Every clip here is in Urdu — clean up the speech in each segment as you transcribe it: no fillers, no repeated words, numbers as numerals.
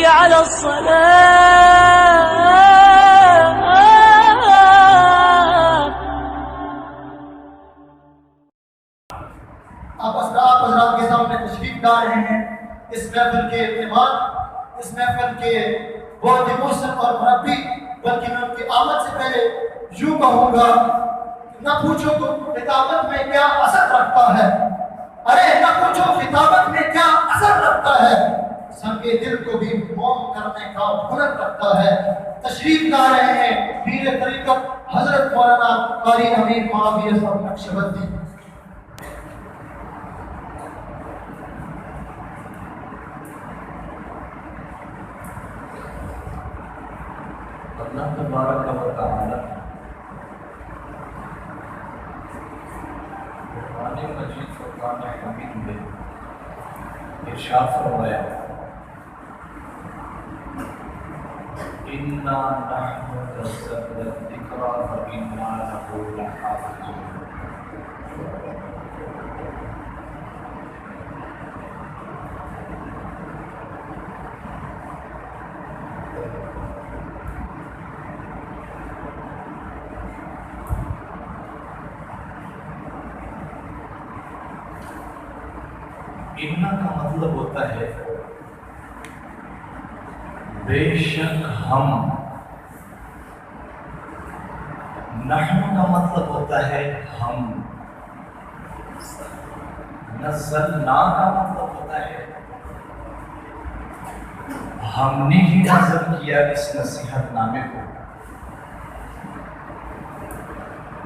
حي على الصلاة. آپ حضرات کے سامنے تشریف لا رہے ہیں اس محفل کے اہتمام، اس محفل کے بہت ہی موسم اور مربی، بلکہ میں ان کی آمد سے پہلے یوں کہوں گا، نہ پوچھو تو خطابت میں کیا اثر رکھتا ہے، ارے نہ پوچھو خطابت میں کیا اثر رکھتا ہے، سنگے دل کو بھی موم کرنے کا ہنر رکھتا ہے. تشریف لا رہے ہیں پیر طریقت حضرت مولانا قاری امیر معاویہ صاحب نقشبندی. اللہ تبارک و تعالی قرآن مجید فرقان حمید میں ارشاد فرمایا اِنَّا نَحْنُ نَزَّلْنَا الذِّكْرَ وَإِنَّا لَهُ لَحَافِظُونَ. اِنَّا کا مطلب ہوتا ہے بے شک ہم، نحن کا مطلب ہوتا ہے ہم، نزلنا کا مطلب ہوتا ہے ہم نے ہی نازل کیا اس نصیحت نامے کو.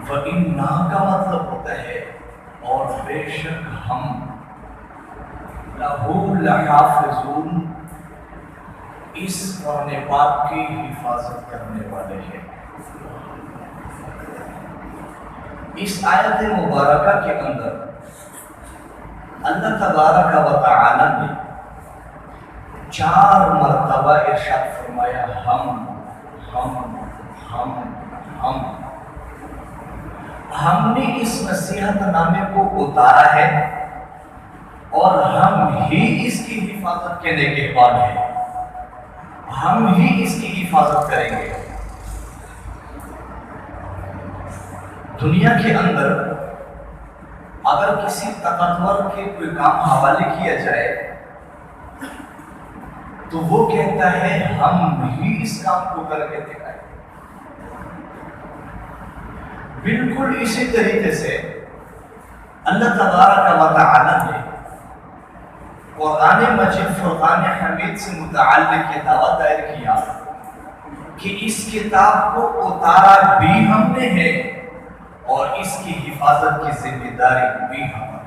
وَإِنَّا کا مطلب ہوتا ہے اور بے شک ہم لَهُ لَحَافِظُونَ اس قرآن پاک کی حفاظت کرنے والے ہیں. اس آیت مبارکہ کے اندر اللہ تبارک و تعالی نے 4 مرتبہ ارشاد فرمایا ہم ہم ہم ہم. ہم نے اس نصیحت نامے کو اتارا ہے اور ہم ہی اس کی حفاظت کے نگہبان ہیں، ہم ہی اس کی حفاظت کریں گے. دنیا کے اندر اگر کسی طاقتور کے کوئی کام حوالے کیا جائے تو وہ کہتا ہے ہم ہی اس کام کو کر کے دکھائیں. بالکل اسی طریقے سے اللہ تبارک و تعالی نے قرآن مجید فرقان حمید سے متعلق یہ دعویٰ دائر کیا کہ اس کتاب کو اتارا بھی ہم نے ہے اور اس کی حفاظت کی ذمہ داری بھی ہم نے.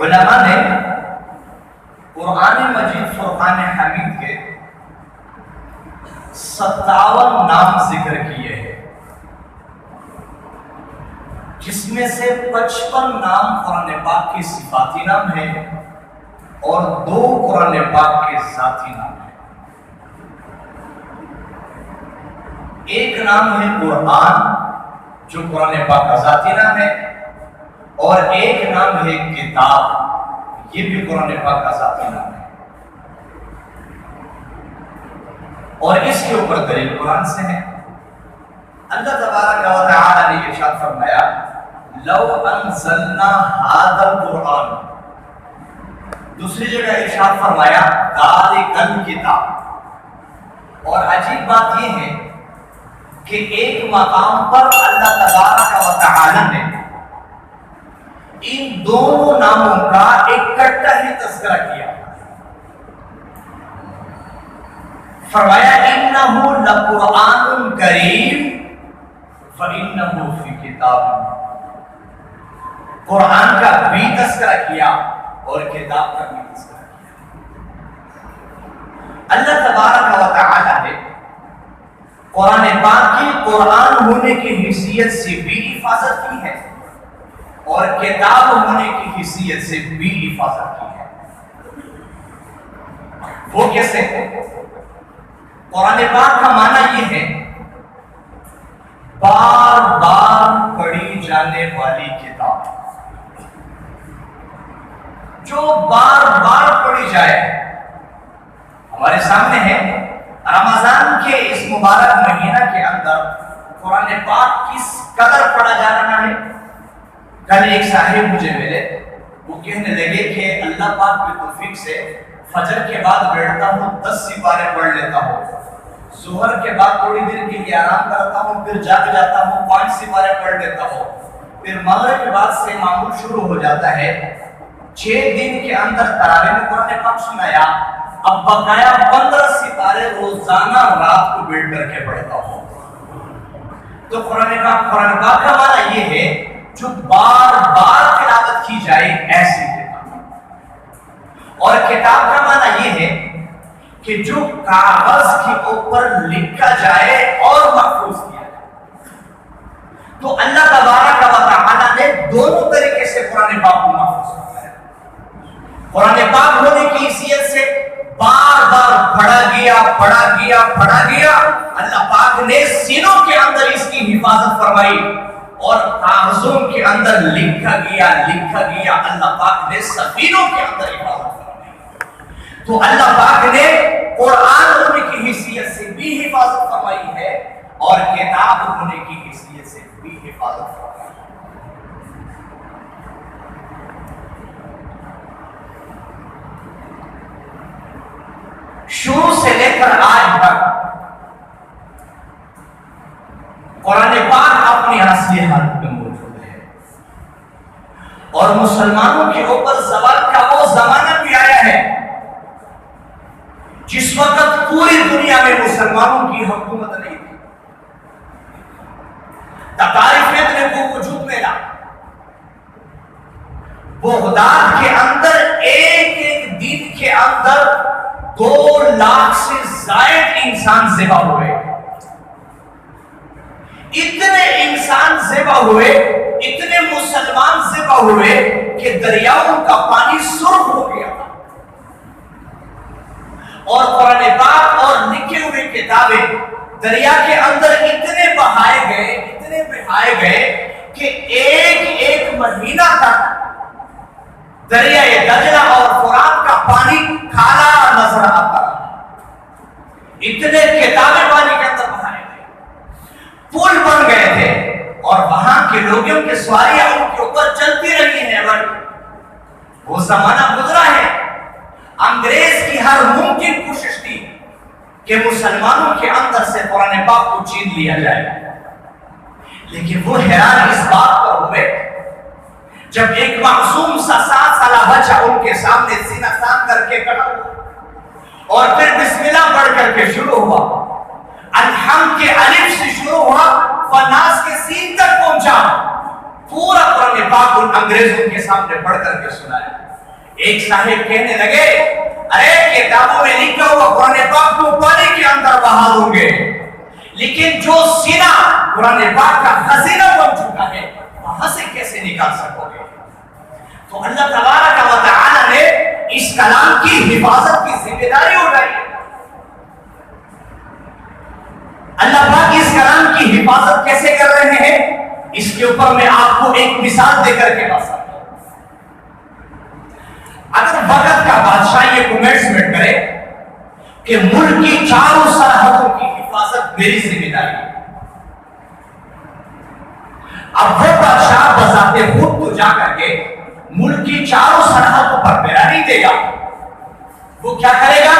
علماء نے قرآن مجید فرقان حمید کے 57 نام ذکر کیے ہیں، جس میں سے 55 نام قرآن پاک کے صفاتی نام ہیں اور 2 قرآن پاک کے ذاتی نام ہیں. ایک نام ہے قرآن جو قرآن پاک کا ذاتی نام ہے، اور ایک نام ہے کتاب، یہ بھی قرآن پاک کا ذاتی نام ہے. اور اس کے اوپر دلیل قرآن سے ہے. اللہ تبارک و تعالی نے ارشاد فرمایا لو انزلنا هذا القرآن. دوسری جگہ ارشاد فرمایا ذالک الکتاب. اور عجیب بات یہ ہے کہ ایک مقام پر اللہ تبارک و تعالی نے ان دونوں ناموں کا اکٹھا ہی تذکرہ کیا. فرمایا انہ لقرآن کریم فانہ فی کتاب. قرآن کا بھی تذکرہ کیا اور کتاب کا بھی تذکرہ کیا. اللہ تبارک و تعالی نے قرآن پاک کی قرآن ہونے کی حیثیت سے بھی حفاظت کی ہے اور کتاب ہونے کی حیثیت سے بھی حفاظت کی ہے. وہ کیسے؟ قرآن پاک کا معنی یہ ہے بار بار پڑھی جانے والی کتاب، جو بار جائے. ہمارے سامنے ہے رمضان کے اس مبارک مہینہ کے اندر قرآن پاک کس قدر پڑھا جا رہا ہے. کل ایک صاحب مجھے ملے، وہ کہنے لگے کہ اللہ پاک کی توفیق سے فجر کے بعد بیٹھتا ہوں 10 سپارے پڑھ لیتا ہوں، ظہر کے بعد تھوڑی دیر کے لیے آرام کرتا ہوں، پھر جاگ جاتا ہوں 5 سپارے پڑھ لیتا ہوں، پھر مغرب کے بعد سے معمول شروع ہو جاتا ہے. 6 دن کے اندر تراویح میں قرآن پاک سنایا، اب بقایا 15 سپارے روزانہ رات کو بیٹھ کر کے پڑھتا ہوں. تو قرآن پاک کا معنی یہ ہے جو بار بار تلاوت کی جائے ایسی کتاب، اور کتاب کا معنی یہ ہے کہ جو کاغذ کے اوپر لکھا جائے اور محفوظ کیا جائے. تو اللہ تبارک و تعالی نے دونوں طریقے سے قرآن پاک کو محفوظ کیا ہے. قرآن پاک ہونے کی حیثیت سے بار بار پڑھا گیا. اللہ پاک نے سینوں کے اندر اس کی حفاظت فرمائی اور کاغذوں کے اندر لکھا گیا. اللہ پاک نے سفینوں کے اندر حفاظت فرمائی. تو اللہ پاک نے قرآن ہونے کی حیثیت سے بھی حفاظت فرمائی ہے اور کتاب ہونے کی حیثیت سے بھی حفاظت فرمائی. شروع سے لے کر آج تک قرآن پاک اپنی اصلی حالت میں موجود ہے اور مسلمانوں کے اوپر زوال کا وہ زمانہ بھی آیا ہے جس وقت پوری دنیا میں مسلمانوں کی حکومت نہیں تھی. تتاری فتنے کو وجود میں لا. بغداد کے اندر ایک دن کے اندر 2 لاکھ سے زائد انسان ذبح ہوئے. اتنے انسان ذبح ہوئے، اتنے مسلمان ذبح ہوئے کہ دریاؤں کا پانی سرخ ہو گیا. اور قرآن پاک اور لکھے ہوئے کتابیں دریا کے اندر اتنے بہائے گئے کہ ایک مہینہ تک دریائے دجلہ اور فرات کا پانی کالا نظر آتا رہا. اتنے کتابیں پانی کے اندر بہائے گئے، پل بن گئے تھے اور وہاں کے لوگوں کے سواریاں ان کے اوپر چلتی رہی ہیں. وہ زمانہ گزرا ہے. انگریز کی ہر ممکن کوشش تھی کہ مسلمانوں کے اندر سے قرآن پاک کو چھین لیا جائے، لیکن وہ حیران اس بات پر ہوئے جب ایک معصوم سا 7 سالہ بچہ ان کے سامنے سینہ تان کر کے کھڑا ہوا اور پھر بسم اللہ پڑھ کر کے شروع ہوا. الحمد کے الف سے شروع ہوا، فناس کے سین تک پہنچا. پورا قرآن پاک ان انگریزوں کے سامنے پڑھ کر کے سنایا. ایک صاحب کہنے لگے، ارے کتابوں میں لکھا ہوا قرآن پاک کو پانی کے اندر بہا دوں گے، لیکن جو سینہ قرآن پاک کا خزینہ بن چکا ہے وہاں سے کیسے نکال سکو گے؟ تو اللہ تبارک و تعالی نے اس کلام کی حفاظت کی ذمہ داری اٹھائی. اللہ پاک اس کلام کی حفاظت کیسے کر رہے ہیں، اس کے اوپر میں آپ کو ایک مثال دے کر کے بتا سکتا ہوں. اگر وقت کا بادشاہ یہ کمنٹسمنٹ کرے کہ ملک کی چاروں سرحدوں کی حفاظت میری ذمہ داری ہے، اب وہ بادشاہ بذات خود تو جا کر کے ملک کی چاروں سرحدوں پر پہرا نہیں دے گا. وہ کیا کرے گا؟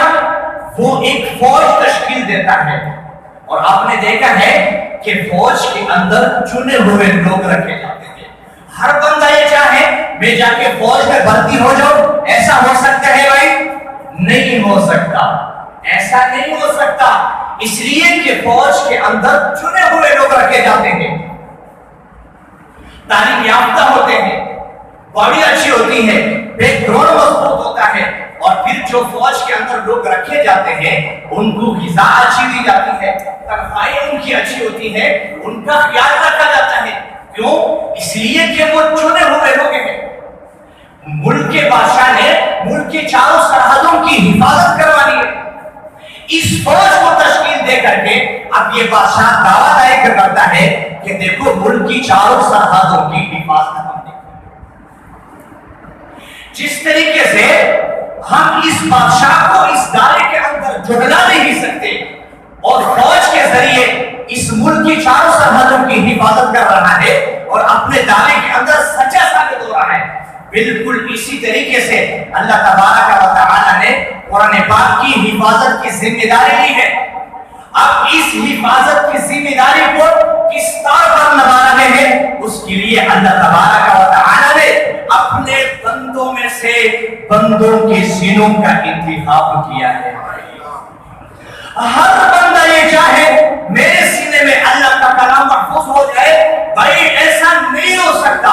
وہ ایک فوج تشکیل دیتا ہے اور آپ نے دیکھا ہے کہ فوج کے اندر چنے ہوئے لوگ رکھے جاتے ہیں. ہر بندہ یہ چاہے میں جا کے فوج میں بھرتی ہو جاؤں، ایسا ہو سکتا ہے بھائی؟ نہیں ہو سکتا، ایسا نہیں ہو سکتا. اس لیے کہ فوج کے اندر چنے ہوئے لوگ رکھے جاتے ہیں، تعلیم یافتہ ہوتے ہیں، باڈی اچھی ہوتی ہے، بیک گراؤنڈ مضبوط ہوتا ہے، اور پھر جو فوج کے اندر لوگ رکھے جاتے ہیں ان کو غذا اچھی دی جاتی ہے، تنخواہیں ان کی اچھی ہوتی ہے، ان کا خیال رکھا جاتا ہے. کیوں؟ اس لیے کہ وہ چنے ہوئے لوگ ہیں. ملک کے بادشاہ نے ملک کے چاروں سرحدوں کی حفاظت کروانی ہے. اس فوج کو تشکیل دے کر کے اب یہ بادشاہ دعویٰ دائر کرتا ہے کہ دیکھو ملک کی چاروں سرحدوں کی حفاظت ہم نے. جس طریقے سے ہم اس بادشاہ کو اس دائرے کے اندر جھگڑا نہیں سکتے، اور فوج کے ذریعے اس ملک کی چاروں سرحدوں کی حفاظت کر رہا ہے اور اپنے دائرے کے اندر سچا ثابت ہو رہا ہے۔ بالکل اسی طریقے سے اللہ تبارک و تعالی نے قرآن پاک کی حفاظت کی ذمہ داری لی ہے۔ اب اس حفاظت کی ذمہ داری کو کس طرح پر نبھا رہے ہیں، اس کے لیے اللہ تبارک و تعالی نے اپنے بندوں میں سے بندوں کے سینوں کا انتخاب کیا ہے۔ ہر بندہ یہ چاہے میرے سینے میں اللہ کا کلام محفوظ ہو جائے، بھائی ایسا نہیں ہو سکتا،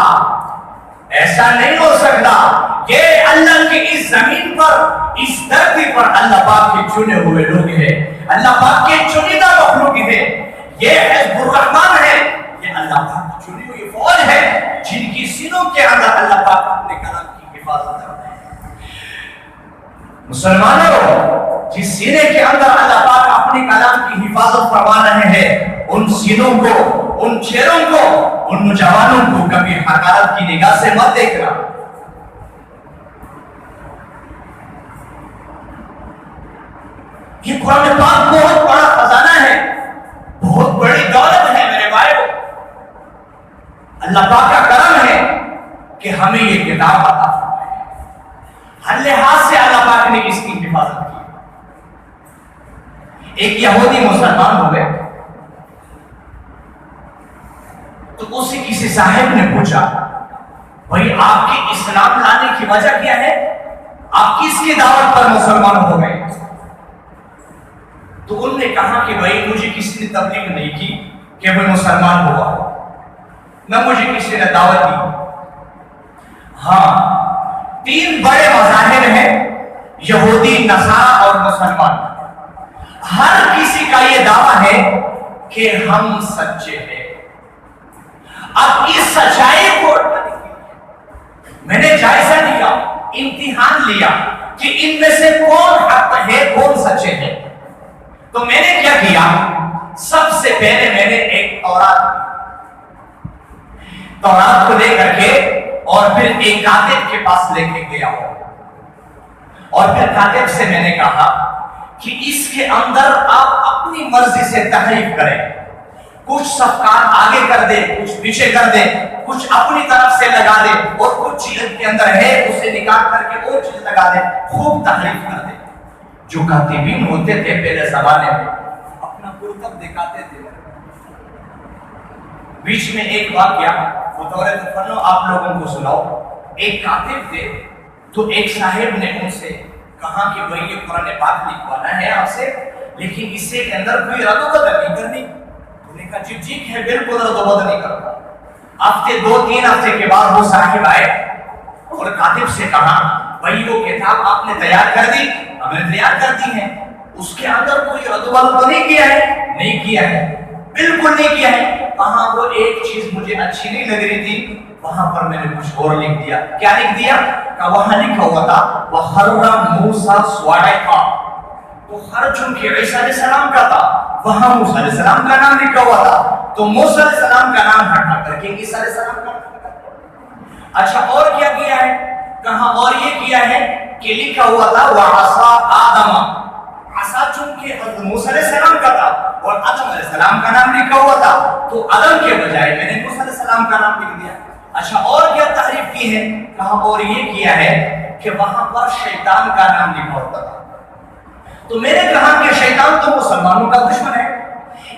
ایسا نہیں ہو سکتا۔ یہ اللہ کی اس زمین پر، اس دھرتی پر اللہ پاک کے چنے ہوئے لوگ ہیں، اللہ پاک کے چنیدہ مخلوق ہیں، یہ حزب الرحمن ہے، یہ اللہ پاک کی چنی ہوئی فوج ہے جن کی سینوں کے اندر اللہ پاک اپنے کلام کی حفاظت کرتے ہیں۔ مسلمانوں، جس سینے کے اندر اللہ پاک اپنے کلام کی حفاظت فرما رہے ہیں، ان سینوں کو، ان چہروں کو، ان نوجوانوں کو کبھی حقارت کی نگاہ سے مت دیکھنا۔ یہ قرآن پاک بہت بڑا خزانہ ہے، بہت بڑی دولت ہے میرے بھائیو۔ اللہ پاک کا کرم ہے کہ ہمیں یہ کتاب عطا فرمائی ہے۔ ہر لحاظ سے اللہ پاک نے اس کی حفاظت کی۔ ایک یہودی مسلمان ہوئے تو اسے کسی صاحب نے پوچھا، بھائی آپ کے اسلام لانے کی وجہ کیا ہے؟ آپ کس کی دعوت پر مسلمان ہو گئے؟ تو انہوں نے کہا کہ بھائی مجھے کسی نے تبلیغ نہیں کی کہ میں مسلمان ہوا، نہ مجھے کسی نے دعوت دی۔ ہاں، 3 بڑے مذاہب ہیں، یہودی، نصارہ اور مسلمان۔ ہر کسی کا یہ دعویٰ ہے کہ ہم سچے ہیں۔ اب اس سچائی کو میں نے جائزہ لیا، امتحان لیا کہ ان میں سے کون حق ہے، کون سچے ہیں۔ تو میں نے کیا کیا؟ سب سے پہلے میں نے ایک تورات کو لے کر کے اور پھر ایک کاتب کے پاس لے کے گیا ہوں، اور پھر کاتب سے میں نے کہا کہ اس کے اندر آپ اپنی مرضی سے تحریف کریں، کچھ صفحات آگے کر دے، کچھ پیچھے کر دے، کچھ اپنی طرف سے لگا دے، اور کچھ چیز کے اندر ہے اسے نکال کر کے اور چیز لگا دے، خوب تحریف کر دے۔ جو کاتبین ہوتے تھے پہلے زمانے میں اپنا کرتب دکھاتے تھے۔ بیچ میں ایک واقعہ بطور تفنن آپ لوگوں کو سناؤ۔ ایک کاتب تھے تو ایک صاحب نے ان سے کہا کہ بھائی یہ قرآن پاک لکھوانا ہے آپ سے، لیکن اس سے کے اندر کوئی رد و بدل نہیں کرنی۔ انہوں نے کہا ٹھیک ہے، بالکل رد و بدل نہیں کرتا۔ ہفتے 2-3 ہفتے کے بعد وہ صاحب آئے اور کاتب سے کہا بھائی وہ کتاب آپ نے تیار کر دی؟ ہم نے تیار کر دی ہے، اس کے اندر کوئی رد و بدل تو نہیں کیا ہے؟ نہیں کیا ہے، بالکل نہیں کیا ہے۔ کہاں وہ ایک چیز مجھے اچھی نہیں لگ رہی تھی، وہاں پر میں نے کچھ اور لکھ دیا۔ کیا لکھ دیا؟ کہ وہاں لکھا ہوا تھا وَخَرَّ مُوسَىٰ صَعِقًا، تو خر چونکہ عیسیٰ علیہ السلام کا تھا، وہاں موسیٰ علیہ السلام کا نام لکھا ہوا تھا، تو موسیٰ علیہ السلام کا نام ہٹا کر کے عیسیٰ علیہ السلام کا نام ہٹا کر کے۔ اچھا اور کیا کیا ہے؟ کہاں اور یہ کیا ہے کہ لکھا ہوا تھا وَعَصَىٰ آدَمَ، عصا چونکہ حضرت موسیٰ علیہ السلام کا تھا اور آدم علیہ السلام کا نام لکھا ہوا تھا، تو آدم کے بجائے میں نے موسیٰ علیہ السلام کا نام لکھ دیا۔ اچھا اور کیا تعریف کی ہے؟ کہاں اور یہ کیا ہے کہ وہاں پر شیطان کا نام لکھا ہوتا تھا۔ تو میں نے کہا کہ شیطان تو مسلمانوں کا دشمن ہے،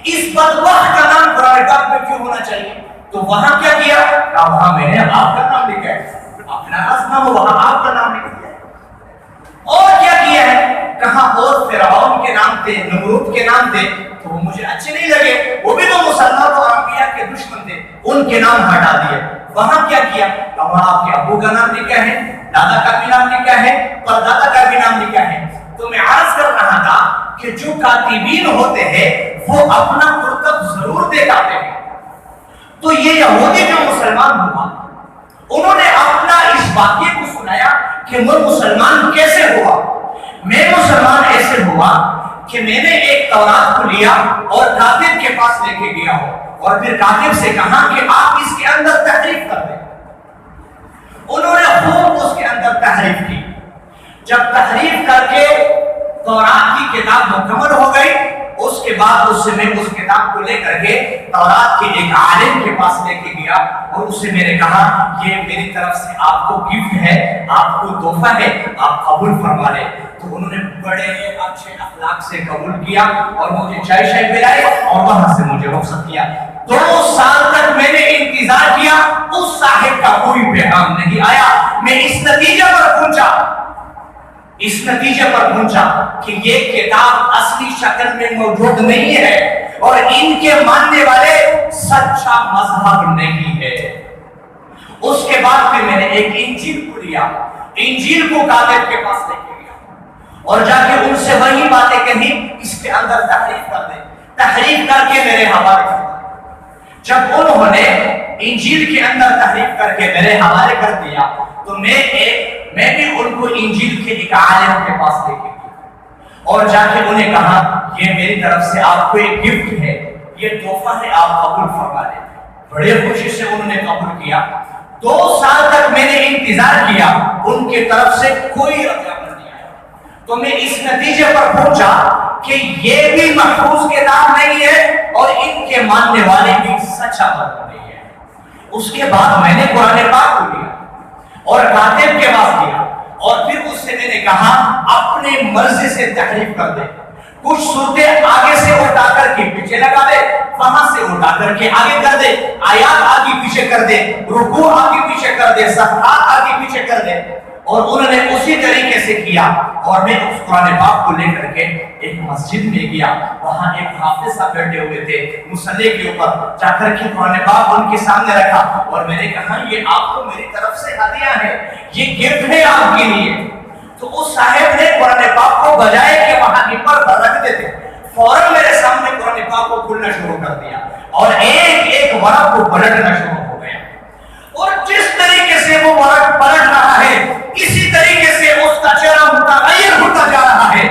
اس بدبخت کا نام قرآن پاک میں کیوں ہونا چاہیے؟ تو وہاں کیا کیا؟ کہا وہاں میں نے آپ کا نام لکھا ہے، اپنا نام ہو وہاں آپ کا نام لکھ دیا۔ اور کیا کیا ہے؟ کہاں اور فرعون کے نام تھے، نمرود کے نام تھے، تو وہ مجھے اچھے نہیں لگے، وہ بھی تو مسلمان اور انبیاء کے دشمن تھے، ان کے نام ہٹا دیے۔ وہاں کیا کیا؟ وہاں آپ کے ابو کا نام لکھا ہے، دادا کا بھی نام لکھا ہے، پردادا کا بھی نام لکھا ہے۔ تو میں عرض کر رہا تھا کہ جو کاتبین ہوتے ہیں وہ اپنا کرتب ضرور دکھاتے ہیں۔ تو یہ یہودی جو مسلمان ہوا، انہوں نے اپنا اس واقعے کو سنایا کہ میں مسلمان کیسے ہوا۔ میں مسلمان ایسے ہوا کہ میں نے ایک تورات کو لیا اور کاتب کے پاس لے کے گیا ہوں، اور پھر کاتب سے کہا کہ آپ اس کے اندر تحریف کر دیں۔ انہوں نے خوب اس کے اندر تحریف کی، جب تحریف کر کے تورات کی کتاب مکمل ہو گئی، اس کے بعد اس سے میں اس کتاب کو لے کر کے تورات کے ایک عالم کے پاس لے کے گیا اور اس سے میں نے کہا یہ میری طرف سے آپ کو گفٹ ہے، آپ کو تحفہ ہے، آپ قبول فرما لیں۔ تو انہوں نے بڑے اچھے اخلاق سے قبول کیا اور مجھے چائے شائے پلائے اور وہاں سے مجھے رخصت کیا۔ 2 سال تک میں نے انتظار کیا، اس صاحب کا کوئی پیغام نہیں آیا۔ میں اس نتیجے پر پہنچا کہ یہ کتاب اصلی شکل میں موجود نہیں ہے اور ان کے ماننے والے سچا مذہب نہیں ہے۔ اس کے بعد پھر میں نے ایک انجیل کو لیا، انجیل کو کاتب کے پاس لے کے گیا اور جا کے ان سے وہی باتیں کہی، اس کے اندر تحریف کر دے، تحریف کر کے میرے حوالے کر دیا۔ جب انہوں نے انجیل کے اندر تحریف کر کے میرے حوالے کر دیا تو میں بھی ان کو انجیل کے ایک عالم کے پاس لے کے گیا اور جا کے انہیں کہا یہ میری طرف سے آپ کو ایک گفٹ ہے، یہ تحفہ ہے، آپ قبول فرما لیں۔ بڑے خوشی سے انہوں نے قبول کیا۔ 2 سال تک میں نے انتظار کیا، ان کی طرف سے کوئی رد عمل نہیں آیا۔ تو میں اس نتیجے پر پہنچا کہ یہ بھی محفوظ کتاب نہیں ہے اور ان کے ماننے والے بھی سچا مذہب نہیں ہے۔ اس کے بعد میں نے قرآن پاک کو لیا اور کاتب کے پاس گیا اور پھر اس سے میں نے کہا اپنے مرضی سے تحریف کر دے، کچھ صورتیں آگے سے اٹھا کر کے پیچھے لگا دے، وہاں سے اٹھا کر کے آگے کر دے، آیات آگے پیچھے کر دے، رکوع آگے پیچھے کر دے، صفحات آگے پیچھے کر دے۔ اور انہوں نے اسی طریقے سے کیا اور میں اس قرآن پاک کو لے کر کے ایک مسجد میں گیا، وہاں ایک حافظ صاحب بیٹھے ہوئے تھے مصلی کے اوپر، جا کر کے قرآن پاک ان کے سامنے رکھا اور میں نے کہا یہ آپ کو میری طرف سے ہدیہ ہے، یہ گفٹ ہے آپ کے لیے۔ تو اس صاحب نے قرآن پاک کو بجائے کہ وہاں ممبر پر رکھ دیتے، فوراً میرے سامنے قرآن پاک کو کھولنا شروع کر دیا اور ایک ایک ورق کو پلٹنا شروع ہو گیا اور جس طریقے سے وہ ورق پلٹ رہا ہے اسی طریقے سے اس کا چہرہ متغیر ہوتا جا رہا ہے۔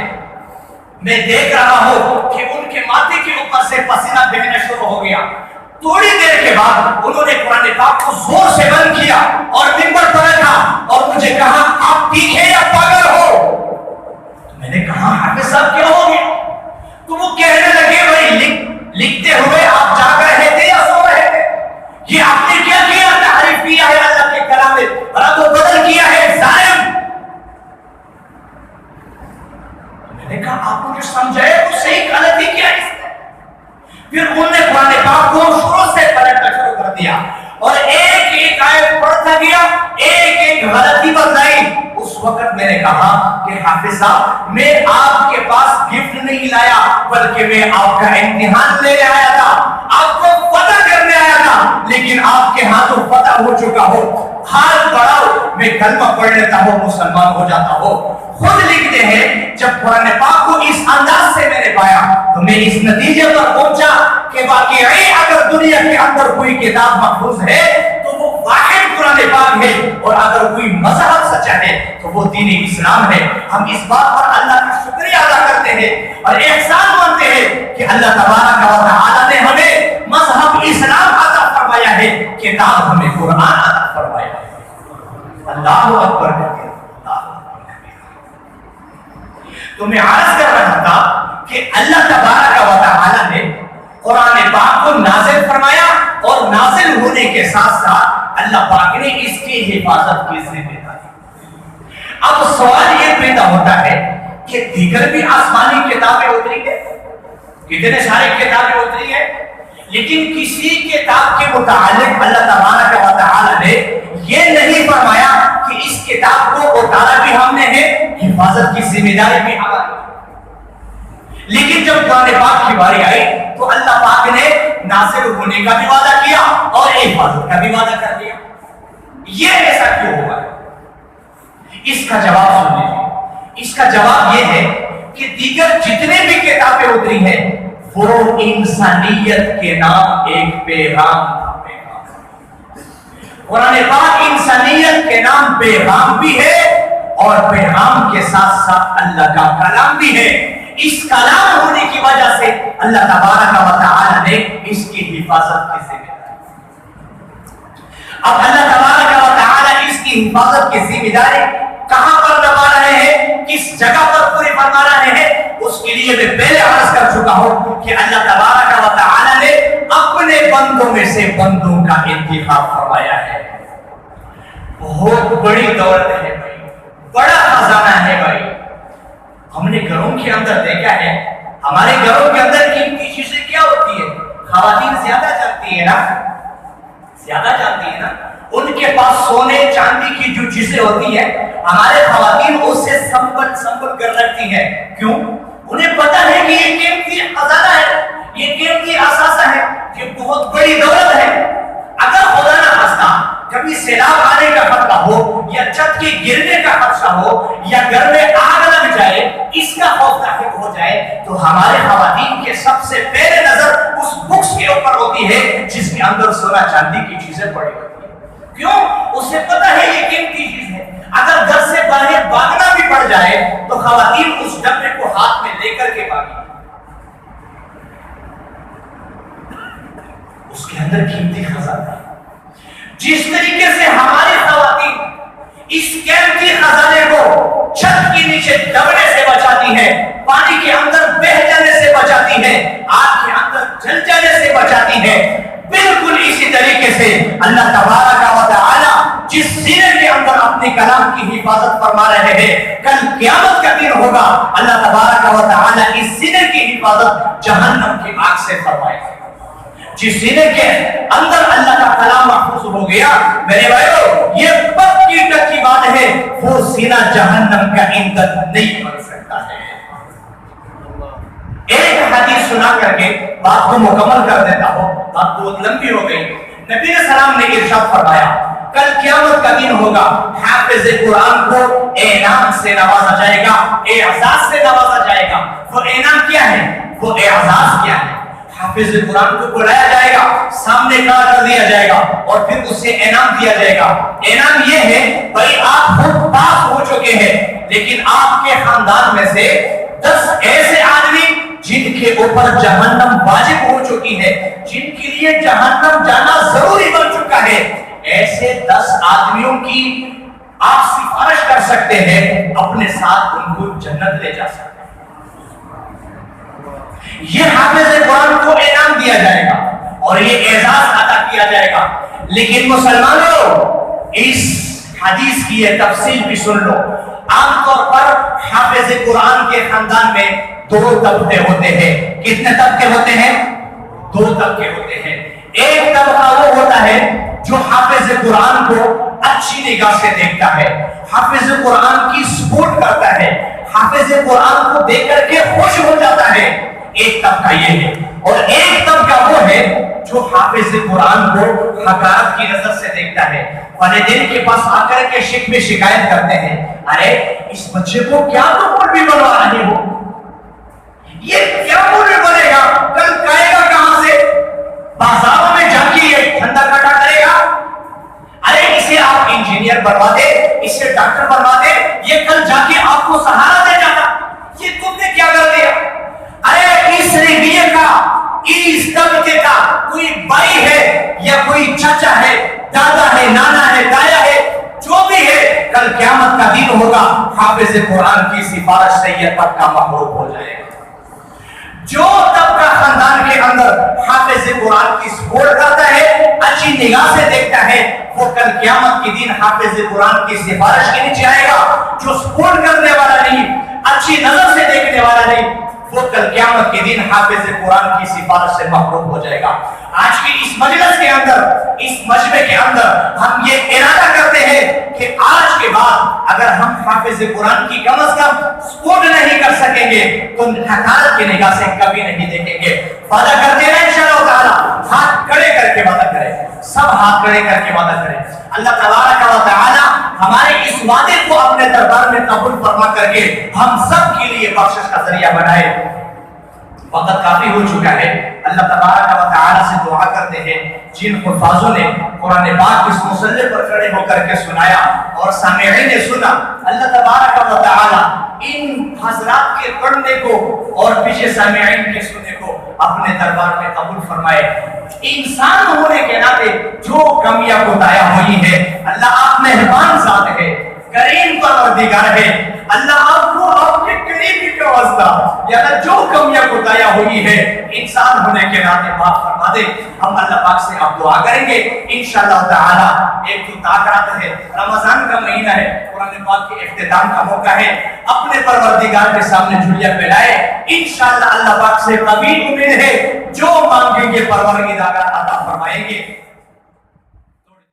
میں دیکھ رہا ہوں کہ ان کے ماتھے کے اوپر سے پسینہ بہنا شروع ہو گیا۔ تھوڑی دیر کے بعد انہوں نے قرآن پاک کو زور سے بند کیا اور ممبر پر رکھا اور مجھے کہا آپ ٹھیک ہے یا پاگل ہو؟ تو میں نے کہا حافظ صاحب کیا ہو گیا؟ تو وہ کہنے لگے بھائی لکھتے ہوئے آپ جاگ رہے تھے یا سو رہے تھے؟ یہ آپ نے کیا کیا؟ تعریف کیا ہے اللہ کے کلام میں، رد و بدل کیا ہے، ظالم۔ میں نے کہا آپ مجھے سمجھائے تو صحیح، غلطی کیا اس نے؟ پھر انہوں نے قرآن پاک کو شروع سے پلٹنا شروع کر دیا اور ایک ایک آیت پڑھتا گیا، ایک ایک غلطی بتائی۔ اس وقت میں نے کہا کہ حافظ صاحب میں آپ کے پاس گفٹ نہیں لایا بلکہ میں آپ کا امتحان لینے آیا تھا، آپ کو فتح کرنے آیا تھا، لیکن آپ کے ہاتھوں فتح ہو چکا ہو، ہاتھ بڑھاؤ میں کلمہ پڑھ لیتا ہوں، مسلمان ہو جاتا ہوں۔ خود لکھتے ہیں جب قرآن پاک کو اس انداز سے میں نے پایا تو میں اس نتیجے پر پہنچا کہ واقعی اگر دنیا کے اندر کوئی کتاب محفوظ ہے تو وہ واحد قرآن پاک ہے اور اگر کوئی مذہب سچا ہے تو وہ دین اسلام ہے۔ ہم اس بات پر اللہ کا شکریہ ادا کرتے ہیں اور احسان مانتے ہیں کہ اللہ تبارک و تعالی نے ہمیں مذہب اسلام عطا فرمایا ہے، کتاب ہمیں قرآن عطا فرمایا ہے۔ اللہ اکبر کہتے ہیں۔ تو میں عرض کر رہا تھا کہ اللہ تبارک و تعالی نے قرآن پاک کو نازل فرمایا اور نازل ہونے کے ساتھ ساتھ اللہ پاک نے اس کی حفاظت کی ذمہ داری۔ اب سوال یہ پیدا ہوتا ہے کہ دیگر بھی آسمانی کتابیں اتری ہیں، کتنے سارے کتابیں اتری ہیں، لیکن کسی کتاب کے متعلق اللہ تبارک و تعالی نے یہ نہیں فرمایا کہ اس کتاب کو اتارا بھی ہم نے ہے، حفاظت کی ذمہ داری بھی ہماری۔ لیکن جب قرآن پاک کی باری آئی تو اللہ پاک نے نازل ہونے کا بھی وعدہ کیا اور حفاظت کا بھی وعدہ کر دیا۔ یہ ایسا کیوں ہوا؟ اس کا جواب سن لیجیے۔ اس کا جواب یہ ہے کہ دیگر جتنے بھی کتابیں اتری ہیں وہ انسانیت کے نام ایک پیغام تھا۔ قرآن پاک انسانیت کے نام پیغام بھی ہے اور پیغام کے ساتھ ساتھ اللہ کا کلام بھی ہے۔ اس کلام ہونے کی وجہ سے اللہ تبارک و تعالی نے اس کی حفاظت کی ذمہ داری۔ اب اللہ تبارک و تعالی اس کی حفاظت کی ذمہ داری کہاں پر دبا رہے ہیں، کس جگہ پر پوری فرما رہے ہیں، اس کے لیے میں پہلے عرض کر چکا ہوں کہ اللہ تبارک و تعالی نے اپنے بندوں میں سے بندوں کا انتخاب فرمایا ہے۔ بہت بڑی دولت ہے بھائی، بڑا خزانہ ہے بھائی۔ ہم نے گھروں کے اندر دیکھا ہے، ہمارے گھروں کے اندر قیمتی چیزیں کیا ہوتی ہے؟ خواتین زیادہ جانتی ہے نا، زیادہ جانتی ہے نا، ان کے پاس سونے چاندی کی جو چیزیں ہوتی ہیں، ہمارے خواتین اس سے سنبھل کر رکھتی ہیں۔ کیوں؟ انہیں پتا ہے کہ یہ قیمتی خزانہ ہے، یہ قیمتی اثاثہ ہے، یہ بہت بڑی دولت ہے۔ اگر خدا نہ خواستہ کبھی سیلاب آنے کا خطرہ ہو، یا چھت کے گرنے کا خدشہ ہو، یا گھر میں آگ لگ جائے، اس کا خوف لاحق ہو جائے، تو ہمارے خواتین کے سب سے پہلے نظر اس بکس کے اوپر ہوتی ہے جس کے اندر سونا چاندی کی چیزیں پڑی ہوتی ہیں۔ کیوں؟ اسے پتا ہے یہ قیمتی چیز ہے۔ اگر گھر سے باہر بھاگنا بھی پڑ جائے تو خواتین اس ڈبے کو ہاتھ میں لے کر کے بھاگی، اس کے اندر قیمتی خزانہ ہے۔ جس طریقے سے ہماری خواتین اس قیمتی خزانے کو چھت کے نیچے دبنے سے بچاتی ہیں، پانی کے اندر بہہ جانے سے بچاتی ہیں، آگ کے اندر جل جانے سے بچاتی ہیں، بالکل اسی طریقے سے اللہ تبارک و تعالی جس سینے کے اندر اپنے کلام کی حفاظت فرما رہے ہیں، کل قیامت کا دن ہوگا، اللہ تبارک و تعالی اس سینے کی حفاظت جہنم کی آگ سے فرمائے گا۔ جس سینے کے اندر اللہ کا کلام محفوظ ہو گیا، میرے بھائیو، یہ پکی ٹکی بات ہے، وہ سینہ جہنم کا ایندھن نہیں بن سکتا ہے۔ ایک حدیث سنا کر کے بات کو مکمل کر دیتا ہوں، بات بہت لمبی ہو گئی۔ نبی علیہ السلام نے ارشاد فرمایا، کل قیامت کا دن ہوگا، حافظ قرآن کو انعام سے نوازا جائے گا، اعزاز سے نوازا جائے گا۔ وہ انعام کیا ہے؟ وہ اعزاز کیا ہے؟ حافظ قرآن کو بلایا جائے گا، سامنے کھڑا کر دیا جائے گا، اور پھر اسے انعام دیا جائے گا۔ انعام یہ ہے، بھائی آپ خود پاس ہو چکے ہیں، لیکن آپ کے خاندان میں سے 10 ایسے آدمی جن کے اوپر جہنم واجب ہو چکی ہے، جن کے لیے جہنم جانا ضروری بن چکا ہے، ایسے 10 آدمیوں کی آپ سفارش کر سکتے ہیں، اپنے ساتھ ان کو جنت لے جا سکتے ہیں۔ یہ حافظ قرآن کو انعام دیا جائے گا اور یہ اعزاز عطا کیا جائے گا۔ لیکن مسلمانوں، اس حدیث کی یہ تفصیل بھی سن لو۔ عام طور پر حافظ قرآن کے خاندان میں 2 طبقے ہوتے ہیں۔ کتنے طبقے ہوتے ہیں؟ 2 طبقے ہوتے ہیں۔ ایک طبقہ وہ ہوتا ہے جو حافظ قرآن کو اچھی نگاہ سے دیکھتا ہے، حافظ قرآن کی سپورٹ کرتا ہے، حافظ قرآن کو دیکھ کر کے خوش ہو جاتا ہے۔ ایک طبقہ یہ ہے، اور ایک طبقہ وہ ہے جو حافظ قرآن کو حقارت کی نظر سے دیکھتا ہے، والدین کے پاس آ کر کے شکوے شکایت کرتے ہیں، ارے اس بچے کو کیا تم مولوی بنوا رہے ہو، یہ کیا مولوی بنے گا، کل کھائے گا کہاں سے، بازاروں میں جا کے یہ دھندا کٹا کرے گا، ارے اسے آپ انجینئر بنوا دے، اسے ڈاکٹر بنوا دے، یہ کل جا کے آپ کو سہارا دے جاتا، یہ تم نے کیا کر دیا۔ ارے اس ریبیے کا، اس طبقے کا کوئی بھائی ہے یا کوئی چچا ہے، دادا ہے، نانا ہے، دایا ہے، جو بھی ہے، کل قیامت کا دن ہوگا، حافظ قرآن کی سفارش سے یہ طبقہ محروم ہو جائے گا۔ جو طبقہ خاندان کے اندر حافظ قرآن کی سپورٹ کرتا ہے، اچھی نگاہ سے دیکھتا ہے، وہ کل قیامت کے دن حافظ قرآن کی سفارش کے نیچے آئے گا۔ جو سپورٹ کرنے والا نہیں، اچھی نظر سے دیکھنے والا نہیں، وہ کل قیامت کے دن حافظ قرآن کی سفارش سے محروم ہو جائے گا۔ آج کی اس مجلس کے اندر، اس مجمع کے اندر ہم یہ ارادہ کرتے ہیں کہ آج کے بعد اگر ہم حافظ قرآن کی کم از کم سپورٹ نہیں کر سکیں گے تو حقارت کی نگاہ سے کبھی نہیں دیکھیں گے۔ وعدہ کرتے ہیں انشاءاللہ تعالی، ہاتھ کھڑے کر کے وعدہ کریں، سب ہاتھ کھڑے کر کے وعدہ کریں۔ اللہ تبارک و تعالی ہمارے اس وعدے کو اپنے دربار میں قبول فرما کر کے ہم سب کے لیے بخشش کا ذریعہ بنائے۔ وقت کافی ہو چکا ہے، اللہ تبارک و تعالی سے دعا کرتے ہیں جن حفاظوں نے قرآن پاک اس مصلی پر کھڑے ہو کر کے سنایا اور سامعین نے سنا، اللہ تبارک و تعالی ان حضرات کے پڑھنے کو اور پیچھے سامعین کے سننے کو اپنے دربار میں قبول فرمائے۔ انسان ہونے کے ناطے جو کمیاں کوتاہیاں ہوئی ہے، اللہ آپ مہربان ذات ہے، کریم پروردگار ہے. اللہ آپ کو آپ کے قریبی کا واسطہ یا اللہ جو کمیاں کوتاہیاں ہوئی ہے انسان ہونے کے ناطے معاف فرما دے. ہم اللہ پاک سے اب دعا کریں گے انشاءاللہ تعالی. ایک تو تاکرات ہے، رمضان کا مہینہ ہے، قرآن پاک کے اختتام کا موقع ہے. اپنے پروردگار کے سامنے جھولیاں پھیلائے. انشاءاللہ اللہ پاک سے قبیل امید ہے جو مانگیں گے پروردگار عطا فرمائیں گے.